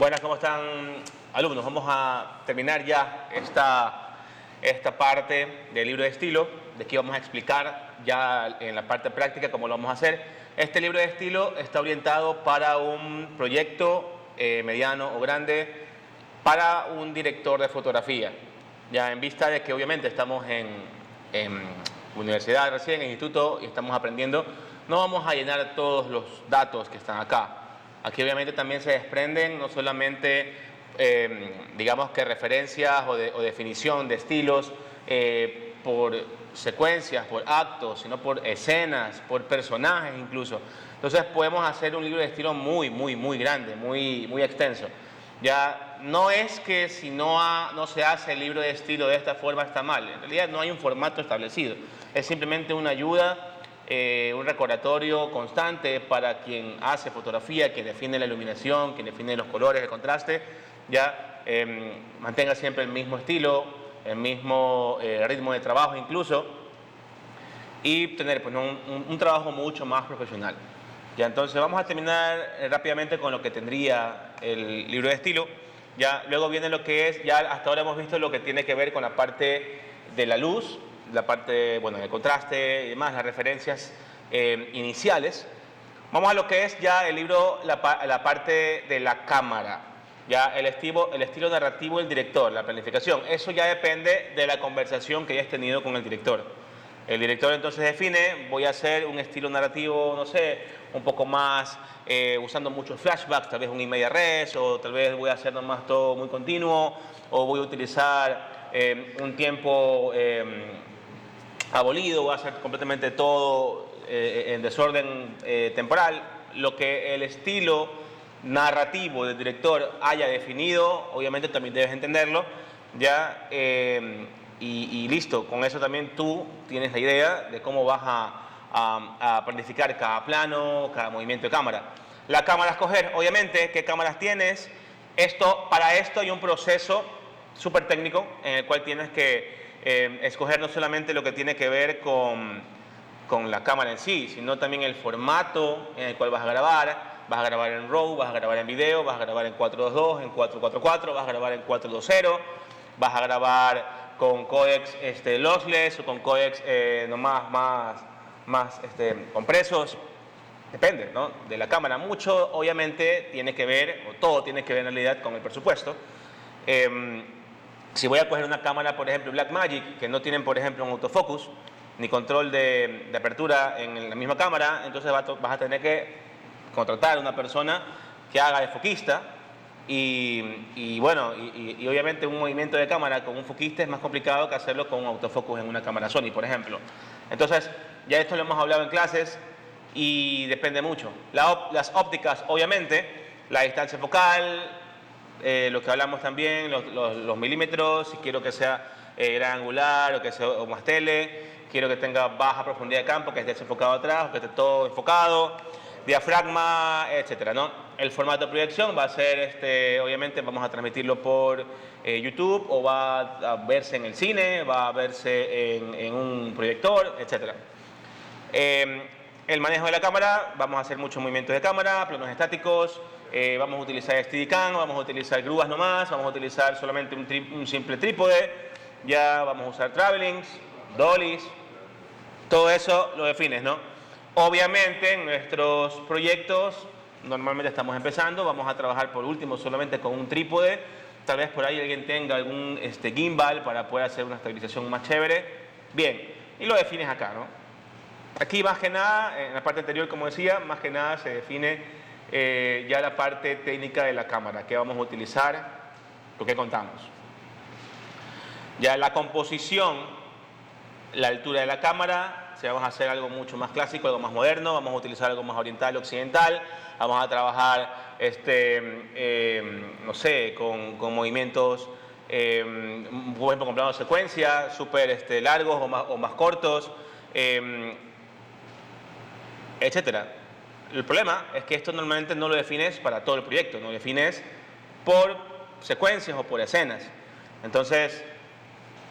Buenas, ¿cómo están, alumnos? Vamos a terminar ya esta parte del libro de estilo. De aquí vamos a explicar ya en la parte práctica cómo lo vamos a hacer. Este libro de estilo está orientado para un proyecto mediano o grande para un director de fotografía. Ya en vista de que obviamente estamos en universidad recién, en instituto, y estamos aprendiendo, no vamos a llenar todos los datos que están acá. Aquí obviamente también se desprenden no solamente, digamos que referencias o definición de estilos por secuencias, por actos, sino por escenas, por personajes incluso. Entonces podemos hacer un libro de estilo muy grande, muy extenso. Ya no es que si no se hace el libro de estilo de esta forma está mal. En realidad no hay un formato establecido. Es simplemente una ayuda, un recordatorio constante para quien hace fotografía, quien define la iluminación, quien define los colores, el contraste. Ya mantenga siempre el mismo estilo, el mismo ritmo de trabajo incluso, y tener pues, un trabajo mucho más profesional. Ya, entonces vamos a terminar rápidamente con lo que tendría el libro de estilo. Ya, luego viene lo que es, ya hasta ahora hemos visto lo que tiene que ver con la parte de la luz, la parte, bueno, del contraste y demás, las referencias iniciales. Vamos a lo que es ya el libro, la parte de la cámara, ya el estilo narrativo del director, la planificación. Eso ya depende de la conversación que hayas tenido con el director. El director entonces define, voy a hacer un estilo narrativo, no sé, un poco más, usando muchos flashbacks, tal vez un in media res, o tal vez voy a hacer nomás todo muy continuo, o voy a utilizar un tiempo abolido, voy a hacer completamente todo en desorden temporal. Lo que el estilo narrativo del director haya definido, obviamente también debes entenderlo, ya... Y listo, con eso también tú tienes la idea de cómo vas a planificar cada plano, cada movimiento de cámara. La cámara a escoger, obviamente, qué cámaras tienes. Para esto hay un proceso súper técnico en el cual tienes que escoger no solamente lo que tiene que ver con la cámara en sí, sino también el formato en el cual vas a grabar en RAW, vas a grabar en video, vas a grabar en 422, en 444, vas a grabar en 420, vas a grabar con codecs lossless o con codecs más compresos. Depende, ¿no?, de la cámara. Mucho obviamente tiene que ver, o todo tiene que ver en realidad con el presupuesto. Si voy a coger una cámara, por ejemplo Blackmagic, que no tienen por ejemplo un autofocus ni control de apertura en la misma cámara, entonces vas a tener que contratar a una persona que haga de foquista. Y bueno, y obviamente un movimiento de cámara con un foquista es más complicado que hacerlo con un autofocus en una cámara Sony, por ejemplo. Entonces, ya esto lo hemos hablado en clases y depende mucho. Las ópticas, obviamente, la distancia focal, lo que hablamos también, los milímetros, si quiero que sea gran angular o más tele, quiero que tenga baja profundidad de campo, que esté desenfocado atrás, o que esté todo enfocado, diafragma, etcétera, ¿no? El formato de proyección va a ser, obviamente vamos a transmitirlo por YouTube, o va a verse en el cine, va a verse en un proyector, etcétera. El manejo de la cámara, vamos a hacer muchos movimientos de cámara, planos estáticos, vamos a utilizar Steadicam, vamos a utilizar grúas nomás, vamos a utilizar solamente un simple trípode, ya vamos a usar travelings, dollies, todo eso lo defines, ¿no? Obviamente en nuestros proyectos, normalmente estamos empezando, vamos a trabajar por último solamente con un trípode, tal vez por ahí alguien tenga algún gimbal para poder hacer una estabilización más chévere. Bien, y lo defines acá, ¿no? Aquí más que nada, en la parte anterior, como decía, más que nada se define ya la parte técnica de la cámara, que vamos a utilizar, lo que contamos. Ya la composición, la altura de la cámara, si vamos a hacer algo mucho más clásico, algo más moderno, vamos a utilizar algo más oriental, occidental, vamos a trabajar, no sé, con movimientos, por ejemplo, con planos de secuencia, súper largos o más cortos, etcétera. El problema es que esto normalmente no lo defines para todo el proyecto, no lo defines por secuencias o por escenas. Entonces,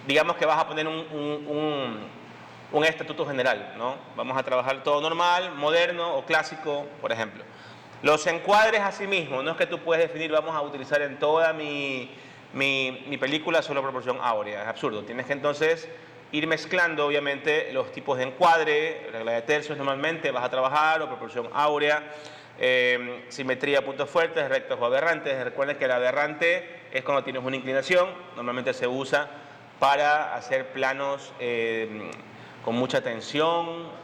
digamos que vas a poner un estatuto general, ¿no? Vamos a trabajar todo normal, moderno o clásico, por ejemplo. Los encuadres asimismo, no es que tú puedes definir, vamos a utilizar en toda mi película solo proporción áurea, es absurdo. Tienes que entonces ir mezclando, obviamente, los tipos de encuadre, regla de tercios normalmente vas a trabajar, o proporción áurea, simetría, puntos fuertes, rectos o aberrantes. Recuerden que el aberrante es cuando tienes una inclinación, normalmente se usa para hacer planos con mucha tensión.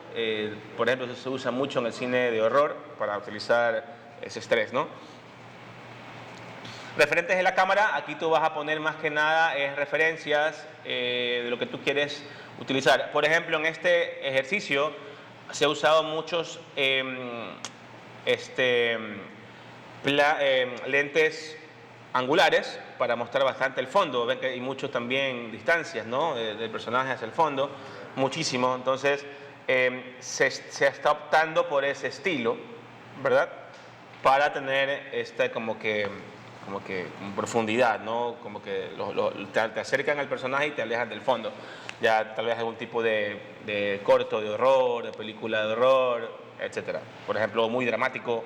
Por ejemplo, eso se usa mucho en el cine de horror para utilizar ese estrés, ¿no? Referentes de la cámara, aquí tú vas a poner más que nada referencias de lo que tú quieres utilizar. Por ejemplo, en este ejercicio se ha usado muchos lentes angulares para mostrar bastante el fondo. Ven que hay mucho también distancias, ¿no? Del personaje hacia el fondo, muchísimo. Entonces se está optando por ese estilo, ¿verdad? Para tener como profundidad, ¿no? Como que te acercan al personaje y te alejan del fondo. Ya tal vez algún tipo de corto de horror, de película de horror, etcétera. Por ejemplo, muy dramático.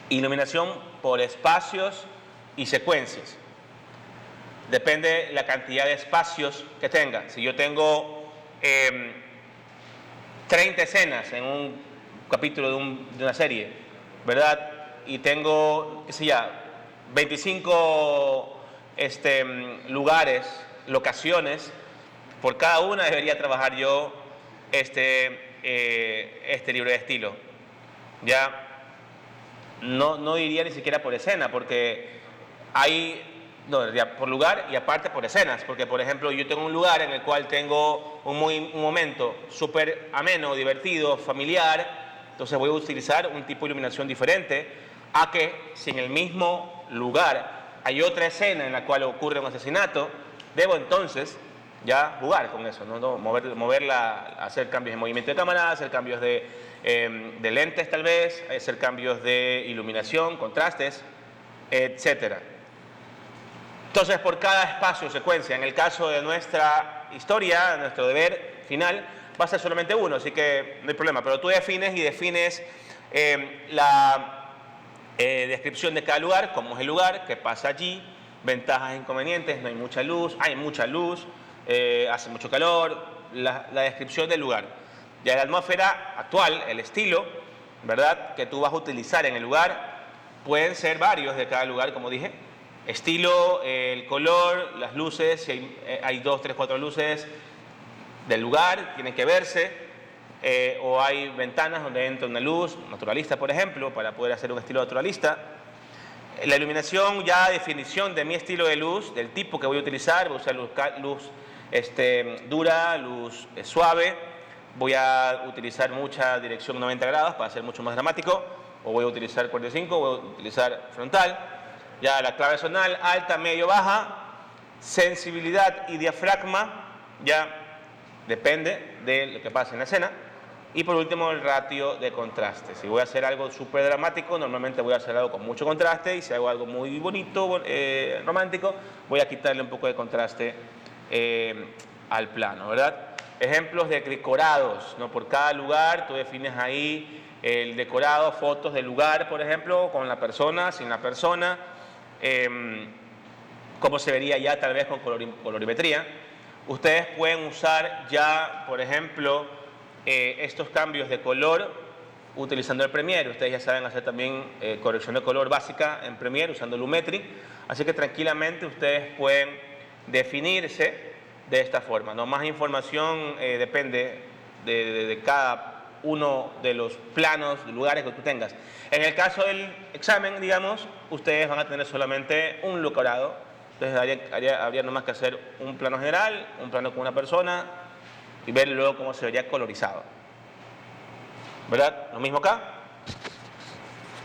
Iluminación por espacios y secuencias. Depende la cantidad de espacios que tenga. Si yo tengo 30 escenas en un capítulo de una serie, ¿verdad? Y tengo, qué sé yo, 25 lugares, locaciones, por cada una debería trabajar yo este libro de estilo. Ya no diría ni siquiera por escena, porque hay, no, por lugar y aparte por escenas, porque por ejemplo yo tengo un lugar en el cual tengo un momento súper ameno, divertido, familiar, entonces voy a utilizar un tipo de iluminación diferente a que si en el mismo lugar hay otra escena en la cual ocurre un asesinato, debo entonces ya jugar con eso, ¿no? Moverla, hacer cambios de movimiento de cámara, hacer cambios de lentes tal vez, hacer cambios de iluminación, contrastes, etcétera. Entonces, por cada espacio o secuencia, en el caso de nuestra historia, nuestro deber final, va a ser solamente uno, así que no hay problema. Pero tú defines la descripción de cada lugar, cómo es el lugar, qué pasa allí, ventajas e inconvenientes, no hay mucha luz, hace mucho calor, la descripción del lugar. Ya la atmósfera actual, el estilo, ¿verdad?, que tú vas a utilizar en el lugar, pueden ser varios de cada lugar, como dije. Estilo, el color, las luces, si hay 2, 3, 4 luces del lugar, tienen que verse, o hay ventanas donde entra una luz naturalista, por ejemplo, para poder hacer un estilo naturalista. La iluminación, ya definición de mi estilo de luz, del tipo que voy a utilizar luz dura, luz suave, voy a utilizar mucha dirección 90 grados para ser mucho más dramático, o voy a utilizar 45, voy a utilizar frontal. Ya la clave zonal, alta, medio, baja, sensibilidad y diafragma, ya depende de lo que pase en la escena. Y por último, el ratio de contraste. Si voy a hacer algo súper dramático, normalmente voy a hacer algo con mucho contraste, y si hago algo muy bonito, romántico, voy a quitarle un poco de contraste al plano, ¿verdad? Ejemplos de decorados, ¿no? Por cada lugar tú defines ahí el decorado, fotos del lugar, por ejemplo, con la persona, sin la persona, cómo se vería ya tal vez con colorimetría. Ustedes pueden usar ya, por ejemplo, estos cambios de color utilizando el Premiere. Ustedes ya saben hacer también corrección de color básica en Premiere usando Lumetri, así que tranquilamente ustedes pueden definirse de esta forma, ¿no? Más información depende de cada uno de los planos, de lugares que tú tengas. En el caso del examen, digamos, ustedes van a tener solamente un decorado, entonces habría nomás que hacer un plano general, un plano con una persona y ver luego cómo se vería colorizado, ¿verdad? Lo mismo acá.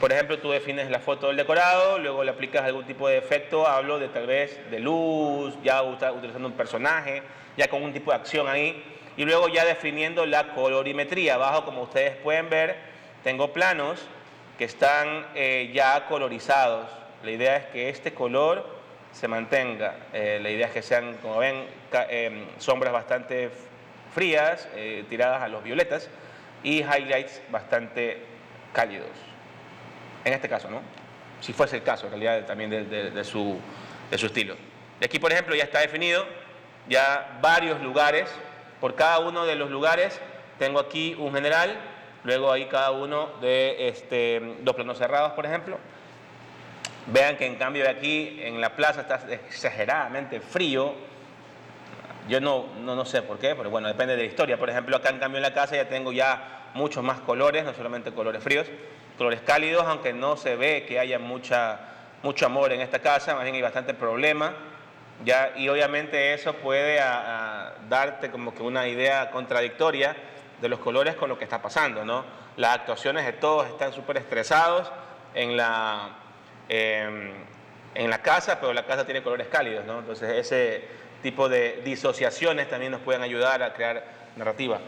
Por ejemplo, tú defines la foto del decorado, luego le aplicas algún tipo de efecto, hablo de tal vez de luz, ya utilizando un personaje, ya con un tipo de acción ahí, y luego ya definiendo la colorimetría. Abajo, como ustedes pueden ver, tengo planos que están ya colorizados. La idea es que este color se mantenga. La idea es que sean, como ven, sombras bastante frías, tiradas a los violetas, y highlights bastante cálidos. En este caso, ¿no? Si fuese el caso, en realidad, también de su estilo. Y aquí, por ejemplo, ya está definido ya varios lugares. Por cada uno de los lugares tengo aquí un general, luego ahí cada uno de dos planos cerrados, por ejemplo. Vean que en cambio de aquí en la plaza está exageradamente frío. Yo no sé por qué, pero bueno, depende de la historia. Por ejemplo, acá en cambio en la casa ya tengo ya muchos más colores, no solamente colores fríos, colores cálidos, aunque no se ve que haya mucho amor en esta casa, más bien hay bastante problema. Ya, y obviamente eso puede darte como que una idea contradictoria de los colores con lo que está pasando, ¿no? Las actuaciones de todos están súper estresados en la casa, pero la casa tiene colores cálidos, ¿no? Entonces ese tipo de disociaciones también nos pueden ayudar a crear narrativa.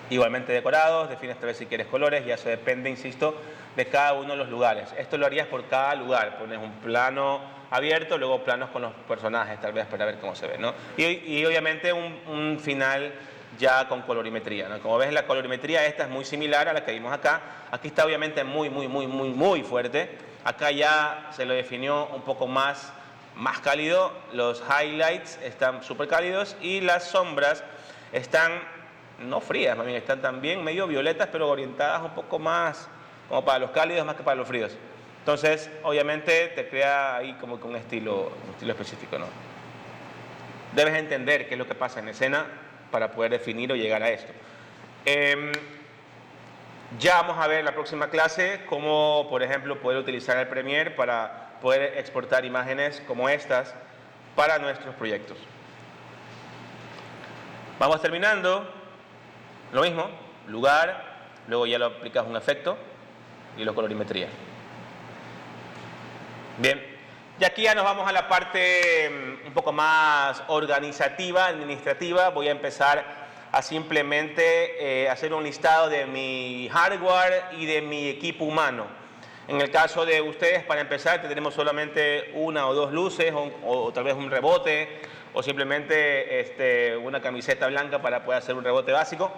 Igualmente decorados, defines tal vez si quieres colores, y eso depende, insisto, de cada uno de los lugares. Esto lo harías por cada lugar, pones un plano abierto, luego planos con los personajes, tal vez para ver cómo se ve, ¿no? Y obviamente un final ya con colorimetría, ¿no? Como ves, la colorimetría esta es muy similar a la que vimos acá. Aquí está obviamente muy fuerte. Acá ya se lo definió un poco más cálido. Los highlights están súper cálidos y las sombras están no frías, más bien están también medio violetas, pero orientadas un poco más como para los cálidos más que para los fríos. Entonces, obviamente, te crea ahí como que un estilo específico, ¿no? Debes entender qué es lo que pasa en escena para poder definir o llegar a esto. Ya vamos a ver en la próxima clase cómo, por ejemplo, poder utilizar el Premiere para poder exportar imágenes como estas para nuestros proyectos. Vamos terminando. Lo mismo, lugar, luego ya lo aplicas un efecto y la colorimetría. Bien, y aquí ya nos vamos a la parte un poco más organizativa, administrativa. Voy a empezar a simplemente hacer un listado de mi hardware y de mi equipo humano. En el caso de ustedes, para empezar, tendremos solamente una o dos luces o tal vez un rebote o simplemente una camiseta blanca para poder hacer un rebote básico.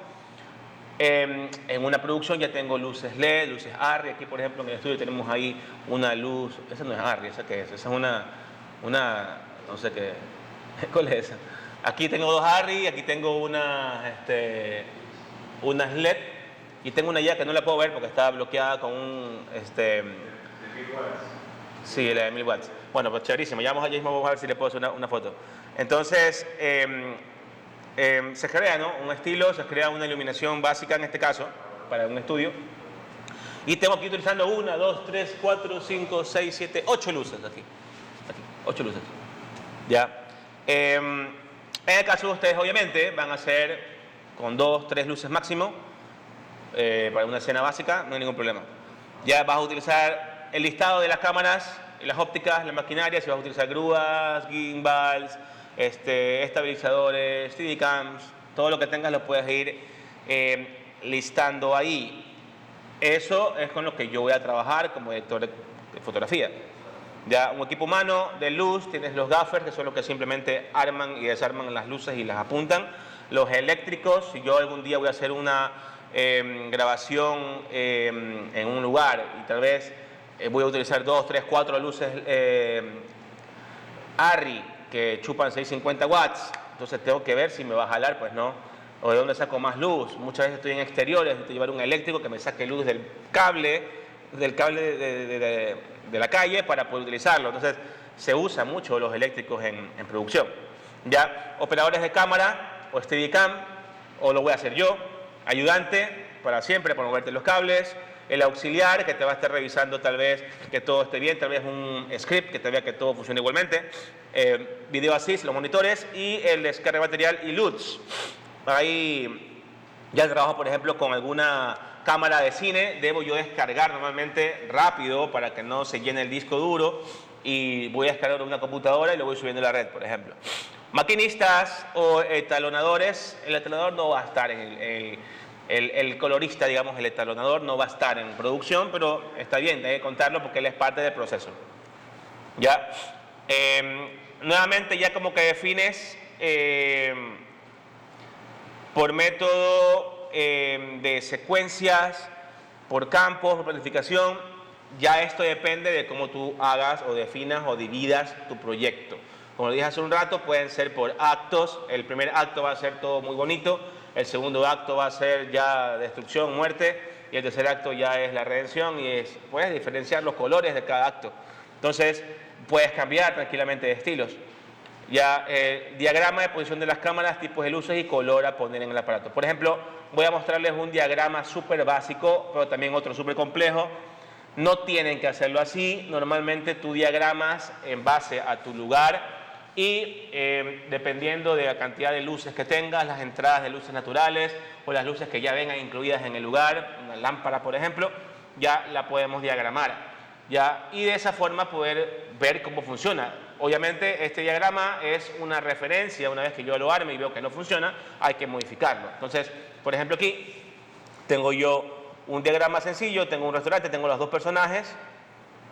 En una producción ya tengo luces LED, luces ARRI. Aquí, por ejemplo, en el estudio tenemos ahí una luz. Esa no es ARRI, ¿esa qué es? Esa es una no sé qué. ¿Cuál es esa? Aquí tengo dos ARRI, aquí tengo unas LED. Y tengo una ya que no la puedo ver porque está bloqueada con un... ¿De 1000 watts? Sí, la de 1000 watts. Bueno, pues chéverísimo. Ya vamos a ver si le puedo hacer una foto. Entonces... se crea, ¿no?, un estilo, se crea una iluminación básica en este caso, para un estudio. Y tengo aquí utilizando 1, 2, 3, 4, 5, 6, 7, 8 luces aquí. 8 luces. Ya. En el caso de ustedes, obviamente, van a hacer con 2, 3 luces máximo. Para una escena básica, no hay ningún problema. Ya vas a utilizar el listado de las cámaras, y las ópticas, la maquinaria, si vas a utilizar grúas, gimbals, estabilizadores, Steadicams, todo lo que tengas lo puedes ir listando ahí. Eso es con lo que yo voy a trabajar como director de fotografía. Ya un equipo humano de luz, tienes los gaffers, que son los que simplemente arman y desarman las luces y las apuntan. Los eléctricos, si yo algún día voy a hacer una grabación en un lugar y tal vez voy a utilizar 2, 3, 4 luces ARRI que chupan 650 watts, entonces tengo que ver si me va a jalar, pues no, o de dónde saco más luz. Muchas veces estoy en exteriores, necesito llevar un eléctrico que me saque luz del cable de la calle para poder utilizarlo. Entonces se usa mucho los eléctricos en producción. Ya, operadores de cámara o Steadicam, o lo voy a hacer yo, ayudante para siempre, para moverte los cables, el auxiliar que te va a estar revisando tal vez que todo esté bien, tal vez un script que te vea que todo funcione igualmente, video assist, los monitores, y el descarga de material y LUTs. Ahí ya trabajo, por ejemplo, con alguna cámara de cine, debo yo descargar normalmente rápido para que no se llene el disco duro, y voy a descargar una computadora y lo voy subiendo a la red, por ejemplo. Maquinistas o etalonadores, el etalonador no va a estar en el colorista, digamos, el etalonador no va a estar en producción, pero está bien, hay que contarlo porque él es parte del proceso. ¿Ya? Nuevamente ya como que defines por método de secuencias por campos, por planificación, ya esto depende de cómo tú hagas o definas o dividas tu proyecto. Como lo dije hace un rato, pueden ser por actos. El primer acto va a ser todo muy bonito, el segundo acto va a ser ya destrucción, muerte, y el tercer acto ya es la redención, y puedes diferenciar los colores de cada acto. Entonces, puedes cambiar tranquilamente de estilos. Ya, diagrama de posición de las cámaras, tipos de luces y color a poner en el aparato. Por ejemplo, voy a mostrarles un diagrama súper básico, pero también otro súper complejo. No tienen que hacerlo así. Normalmente tú diagramas en base a tu lugar y dependiendo de la cantidad de luces que tengas, las entradas de luces naturales o las luces que ya vengan incluidas en el lugar, una lámpara por ejemplo, ya la podemos diagramar. ¿Ya? Y de esa forma poder ver cómo funciona. Obviamente este diagrama es una referencia. Una vez que yo lo arme y veo que no funciona, hay que modificarlo. Entonces, por ejemplo aquí tengo yo un diagrama sencillo, tengo un restaurante, tengo los dos personajes,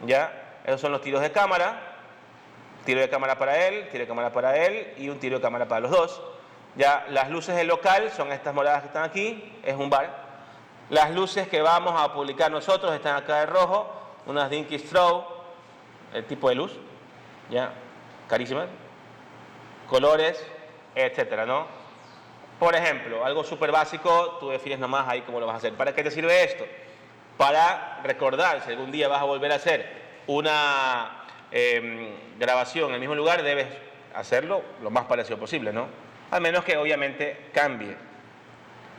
¿ya? Esos son los tiros de cámara, tiro de cámara para él, tiro de cámara para él y un tiro de cámara para los dos. Ya, las luces del local son estas moradas que están aquí, es un bar. Las luces que vamos a publicar nosotros están acá de rojo, unas Dinky Straw, el tipo de luz, ya, carísimas, colores, etcétera, ¿no? Por ejemplo, algo súper básico, tú defines nomás ahí cómo lo vas a hacer. ¿Para qué te sirve esto? Para recordar, si algún día vas a volver a hacer una grabación en el mismo lugar, debes hacerlo lo más parecido posible, ¿no? A menos que obviamente cambie,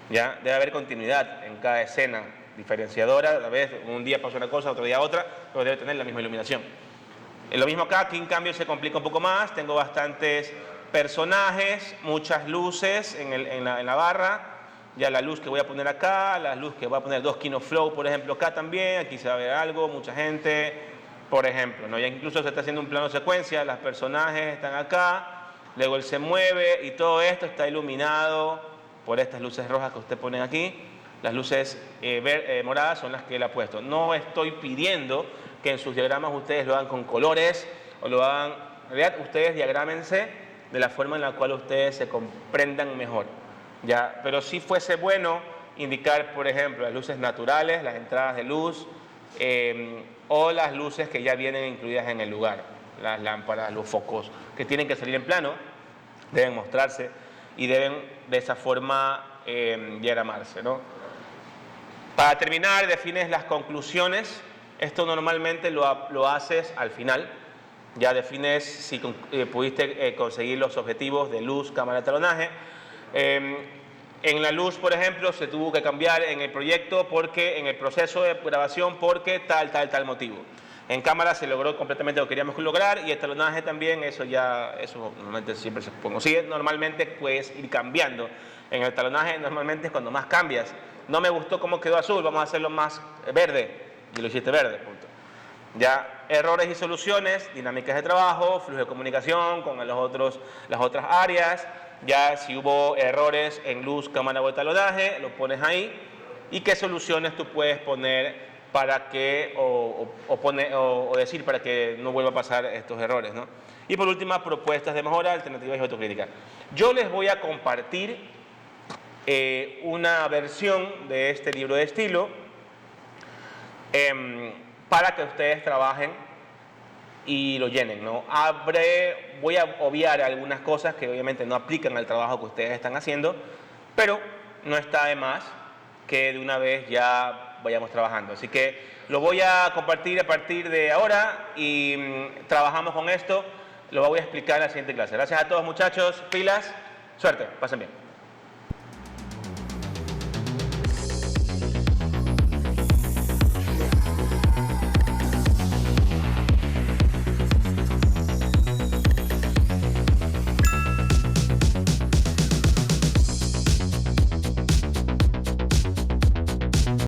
¿ya? Debe haber continuidad en cada escena diferenciadora, a la vez un día pasa una cosa, otro día otra, pero debe tener la misma iluminación. Lo mismo acá, aquí en cambio se complica un poco más, tengo bastantes personajes, muchas luces en la barra, ya la luz que voy a poner acá, la luz que voy a poner 2 Kino Flow, por ejemplo, acá también, aquí se va a ver algo, mucha gente, por ejemplo, ¿no? Ya incluso se está haciendo un plano secuencia, los personajes están acá, luego él se mueve y todo esto está iluminado por estas luces rojas que usted pone aquí. Las luces moradas son las que él ha puesto. No estoy pidiendo que en sus diagramas ustedes lo hagan con colores o lo hagan... En realidad, ustedes diagrámense de la forma en la cual ustedes se comprendan mejor, ¿ya? Pero sí fuese bueno indicar, por ejemplo, las luces naturales, las entradas de luz, o las luces que ya vienen incluidas en el lugar, las lámparas, los focos, que tienen que salir en plano, deben mostrarse y deben de esa forma diagramarse, ¿no? Para terminar, defines las conclusiones. Esto normalmente lo haces al final. Ya defines si pudiste conseguir los objetivos de luz, cámara, talonaje. En la luz, por ejemplo, se tuvo que cambiar en el proyecto porque en el proceso de grabación porque tal motivo. En cámara se logró completamente lo que queríamos lograr y el talonaje también, eso normalmente siempre se consigue. Normalmente puedes ir cambiando. En el talonaje normalmente es cuando más cambias. No me gustó cómo quedó azul, vamos a hacerlo más verde. Y lo hiciste verde, punto. Ya, errores y soluciones, dinámicas de trabajo, flujo de comunicación con las otras áreas. Ya si hubo errores en luz, cámara o talonaje, lo pones ahí. Y qué soluciones tú puedes poner para que, o decir para que no vuelva a pasar estos errores, ¿no? Y por último, propuestas de mejora, alternativas y autocrítica. Yo les voy a compartir una versión de este libro de estilo para que ustedes trabajen y lo llenen, ¿no? Voy a obviar algunas cosas que obviamente no aplican al trabajo que ustedes están haciendo, pero no está de más que de una vez ya vayamos trabajando. Así que lo voy a compartir a partir de ahora y trabajamos con esto. Lo voy a explicar en la siguiente clase. Gracias a todos, muchachos. Pilas. Suerte. Pasen bien.